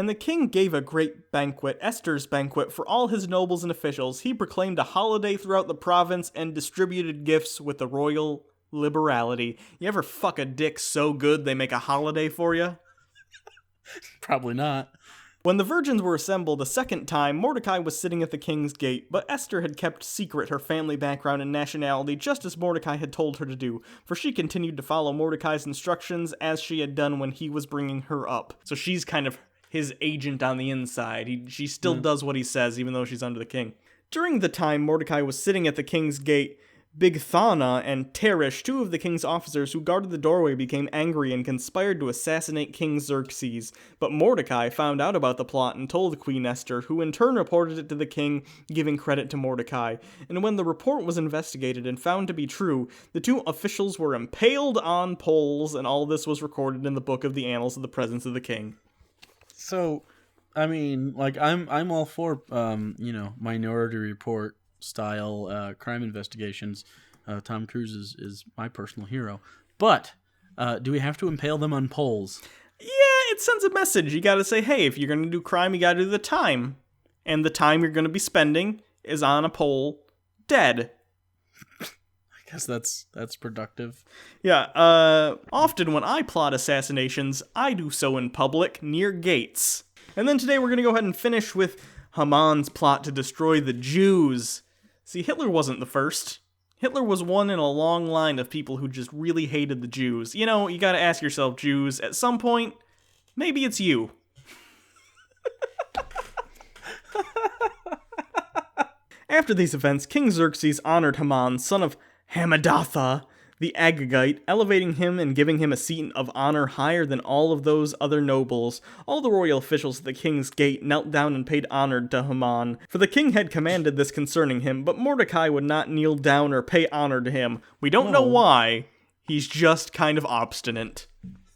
And the king gave a great banquet, Esther's banquet, for all his nobles and officials. He proclaimed a holiday throughout the province and distributed gifts with the royal liberality. You ever fuck a dick so good they make a holiday for you? Probably not. When the virgins were assembled a second time, Mordecai was sitting at the king's gate, but Esther had kept secret her family background and nationality just as Mordecai had told her to do, for she continued to follow Mordecai's instructions as she had done when he was bringing her up. So she's kind of his agent on the inside. She still does what he says, even though she's under the king. During the time Mordecai was sitting at the king's gate, Bigthana and Teresh, two of the king's officers who guarded the doorway, became angry and conspired to assassinate King Xerxes. But Mordecai found out about the plot and told Queen Esther, who in turn reported it to the king, giving credit to Mordecai. And when the report was investigated and found to be true, the two officials were impaled on poles, and all this was recorded in the book of the annals of the presence of the king. So, I mean, like, I'm all for, Minority Report style crime investigations. Tom Cruise is my personal hero. But do we have to impale them on poles? Yeah, it sends a message. You gotta say, hey, if you're gonna do crime, you gotta do the time. And the time you're gonna be spending is on a pole, dead. I guess that's productive. Yeah, often when I plot assassinations, I do so in public, near gates. And then today we're gonna go ahead and finish with Haman's plot to destroy the Jews. See, Hitler wasn't the first. Hitler was one in a long line of people who just really hated the Jews. You know, you gotta ask yourself, Jews, at some point, maybe it's you. After these events, King Xerxes honored Haman, son of Hammedatha, the Agagite, elevating him and giving him a seat of honor higher than all of those other nobles. All the royal officials at the king's gate knelt down and paid honor to Haman, for the king had commanded this concerning him, but Mordecai would not kneel down or pay honor to him. We don't know why. He's just kind of obstinate.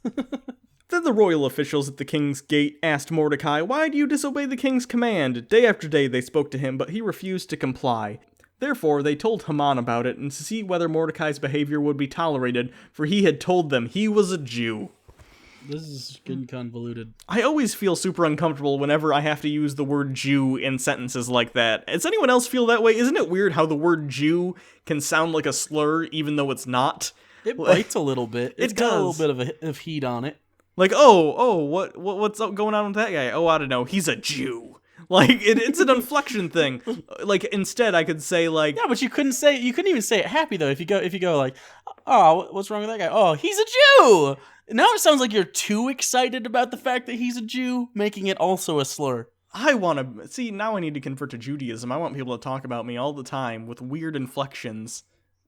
Then the royal officials at the king's gate asked Mordecai, "Why do you disobey the king's command?" Day after day they spoke to him, but he refused to comply. Therefore, they told Haman about it, and to see whether Mordecai's behavior would be tolerated, for he had told them he was a Jew. This is getting convoluted. I always feel super uncomfortable whenever I have to use the word Jew in sentences like that. Does anyone else feel that way? Isn't it weird how the word Jew can sound like a slur, even though it's not? It bites a little bit. It's got does. a little bit of heat on it. Like, what's up going on with that guy? Oh, I don't know. He's a Jew. Like, it's an inflection thing. Like, instead, I could say, like... Yeah, but you couldn't even say it happy, though. If you go like, oh, what's wrong with that guy? Oh, he's a Jew! Now it sounds like you're too excited about the fact that he's a Jew, making it also a slur. I want to... See, now I need to convert to Judaism. I want people to talk about me all the time with weird inflections.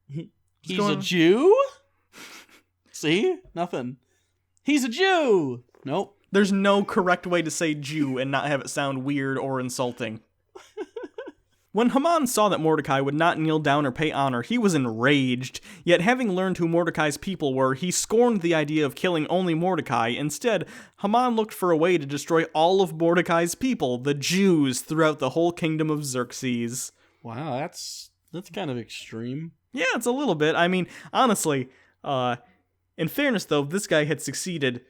He's a Jew? See? Nothing. He's a Jew! Nope. There's no correct way to say Jew and not have it sound weird or insulting. When Haman saw that Mordecai would not kneel down or pay honor, he was enraged. Yet having learned who Mordecai's people were, he scorned the idea of killing only Mordecai. Instead, Haman looked for a way to destroy all of Mordecai's people, the Jews, throughout the whole kingdom of Xerxes. Wow, that's kind of extreme. Yeah, it's a little bit. I mean, honestly, in fairness though, if this guy had succeeded,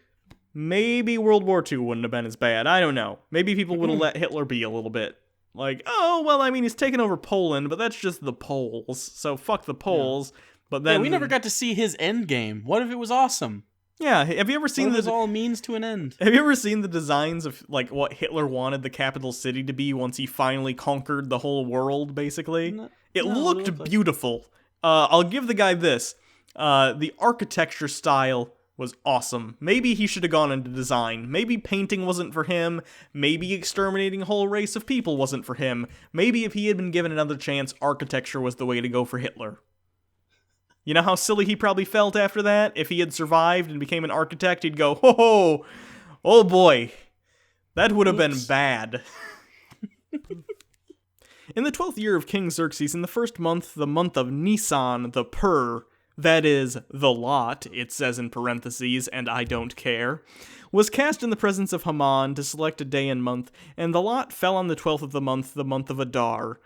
maybe World War II wouldn't have been as bad. I don't know. Maybe people would have let Hitler be a little bit. Like, oh, well, I mean, he's taken over Poland, but that's just the Poles. So fuck the Poles. Yeah. But then we never got to see his end game. What if it was awesome? Yeah, have you ever seen this all means to an end? Have you ever seen the designs of like what Hitler wanted the capital city to be once he finally conquered the whole world, basically? It looked beautiful. I'll give the guy this. The architecture style was awesome. Maybe he should have gone into design. Maybe painting wasn't for him. Maybe exterminating a whole race of people wasn't for him. Maybe if he had been given another chance, architecture was the way to go for Hitler. You know how silly he probably felt after that? If he had survived and became an architect, he'd go, ho, oh boy, that would have been bad. In the 12th year of King Xerxes, in the first month, the month of Nisan, the Pur, that is, the lot, it says in parentheses, and I don't care, was cast in the presence of Haman to select a day and month, and the lot fell on the 12th of the month of Adar.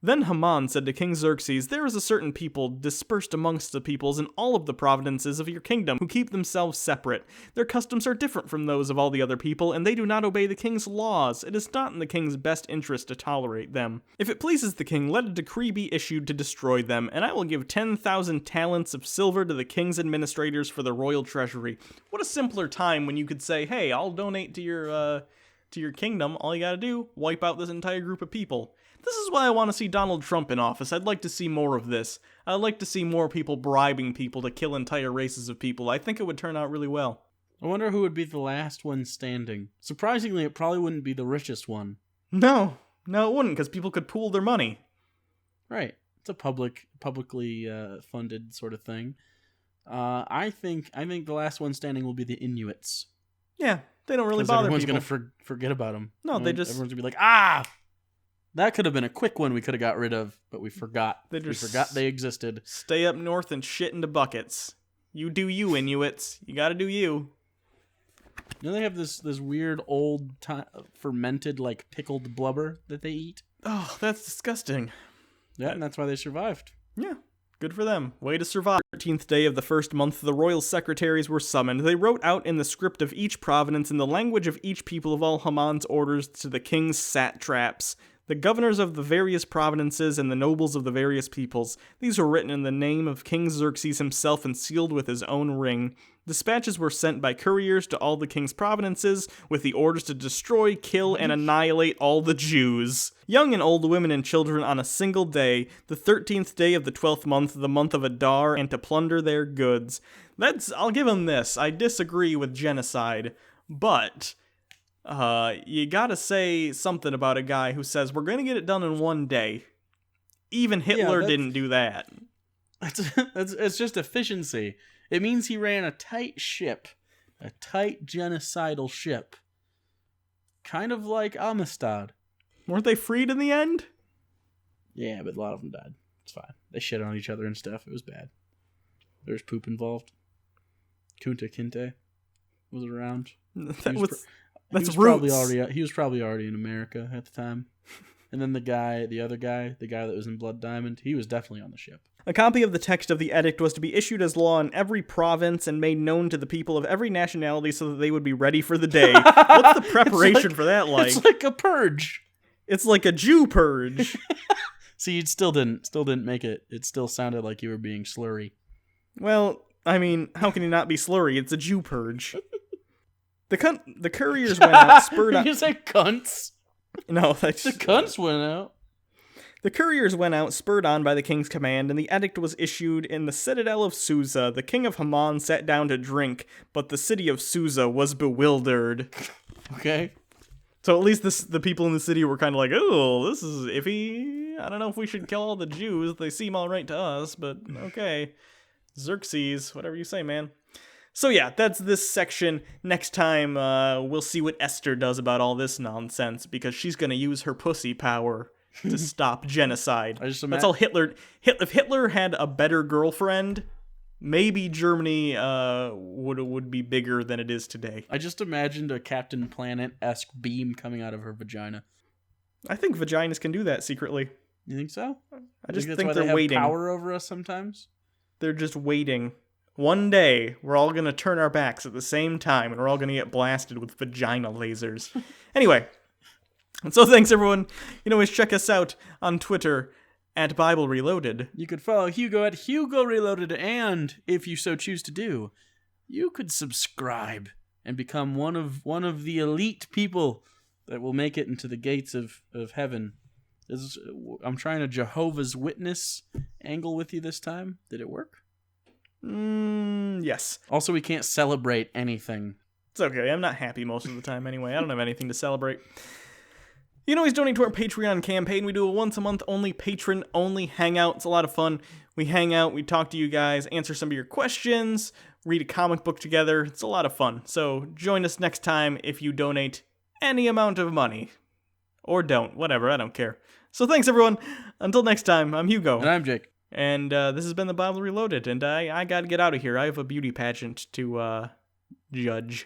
Then Haman said to King Xerxes, "There is a certain people dispersed amongst the peoples in all of the provinces of your kingdom who keep themselves separate. Their customs are different from those of all the other people, and they do not obey the king's laws. It is not in the king's best interest to tolerate them. If it pleases the king, let a decree be issued to destroy them, and I will give 10,000 talents of silver to the king's administrators for the royal treasury." What a simpler time when you could say, "Hey, I'll donate to your kingdom. All you gotta do, wipe out this entire group of people." This is why I want to see Donald Trump in office. I'd like to see more of this. I'd like to see more people bribing people to kill entire races of people. I think it would turn out really well. I wonder who would be the last one standing. Surprisingly, it probably wouldn't be the richest one. No, it wouldn't, because people could pool their money. Right. It's a publicly funded sort of thing. I think the last one standing will be the Inuits. Yeah, they don't really bother everyone's people. Everyone's going to forget about them. Everyone's going to be like, ah! That could have been a quick one we could have got rid of, but we forgot. We forgot they existed. Stay up north and shit into buckets. You do you, Inuits. You gotta do you. You know they have this weird old fermented, like, pickled blubber that they eat? Oh, that's disgusting. Yeah, and that's why they survived. Yeah. Good for them. Way to survive. 13th day of the first month, the royal secretaries were summoned. They wrote out in the script of each province in the language of each people of all Haman's orders to the king's satraps, the governors of the various provinces, and the nobles of the various peoples. These were written in the name of King Xerxes himself and sealed with his own ring. Dispatches were sent by couriers to all the king's provinces with the orders to destroy, kill, and annihilate all the Jews. Young and old, women and children on a single day, the 13th day of the 12th month, the month of Adar, and to plunder their goods. I'll give them this. I disagree with genocide, but you gotta say something about a guy who says, we're gonna get it done in one day. Even Hitler didn't do that. It's just efficiency. It means he ran a tight ship. A tight genocidal ship. Kind of like Amistad. Weren't they freed in the end? Yeah, but a lot of them died. It's fine. They shit on each other and stuff. It was bad. There was poop involved. Kunta Kinte was around. That's Roots. He was probably already in America at the time. And then the other guy that was in Blood Diamond, he was definitely on the ship. A copy of the text of the edict was to be issued as law in every province and made known to the people of every nationality so that they would be ready for the day. What's the preparation for that like? It's like a purge. It's like a Jew purge. See, you still didn't make it. It still sounded like you were being slurry. Well, I mean, how can you not be slurry? It's a Jew purge. The couriers went out, spurred on... You said cunts? No, that's... The cunts went out. The couriers went out, spurred on by the king's command, and the edict was issued in the citadel of Susa. The king of Haman sat down to drink, but the city of Susa was bewildered. Okay. So at least the people in the city were kind of like, oh, this is iffy. I don't know if we should kill all the Jews. They seem all right to us, but okay. Xerxes, whatever you say, man. So yeah, that's this section. Next time, we'll see what Esther does about all this nonsense, because she's going to use her pussy power to stop genocide. That's all Hitler... If Hitler had a better girlfriend, maybe Germany would be bigger than it is today. I just imagined a Captain Planet-esque beam coming out of her vagina. I think vaginas can do that secretly. You think so? I just think why they're they have waiting. Power over us sometimes? They're just waiting. One day, we're all going to turn our backs at the same time, and we're all going to get blasted with vagina lasers. Anyway, and so thanks, everyone. You can always check us out on Twitter at Bible Reloaded. You could follow Hugo at Hugo Reloaded, and if you so choose to do, you could subscribe and become one of the elite people that will make it into the gates of heaven. I'm trying a Jehovah's Witness angle with you this time. Did it work? Yes. Also, we can't celebrate anything. It's okay. I'm not happy most of the time anyway. I don't have anything to celebrate. You can always donate to our Patreon campaign. We do a once-a-month only patron-only hangout. It's a lot of fun. We hang out, we talk to you guys, answer some of your questions, read a comic book together. It's a lot of fun. So join us next time if you donate any amount of money. Or don't. Whatever. I don't care. So thanks, everyone. Until next time, I'm Hugo. And I'm Jake. And this has been the Bible Reloaded, and I gotta get out of here. I have a beauty pageant to judge.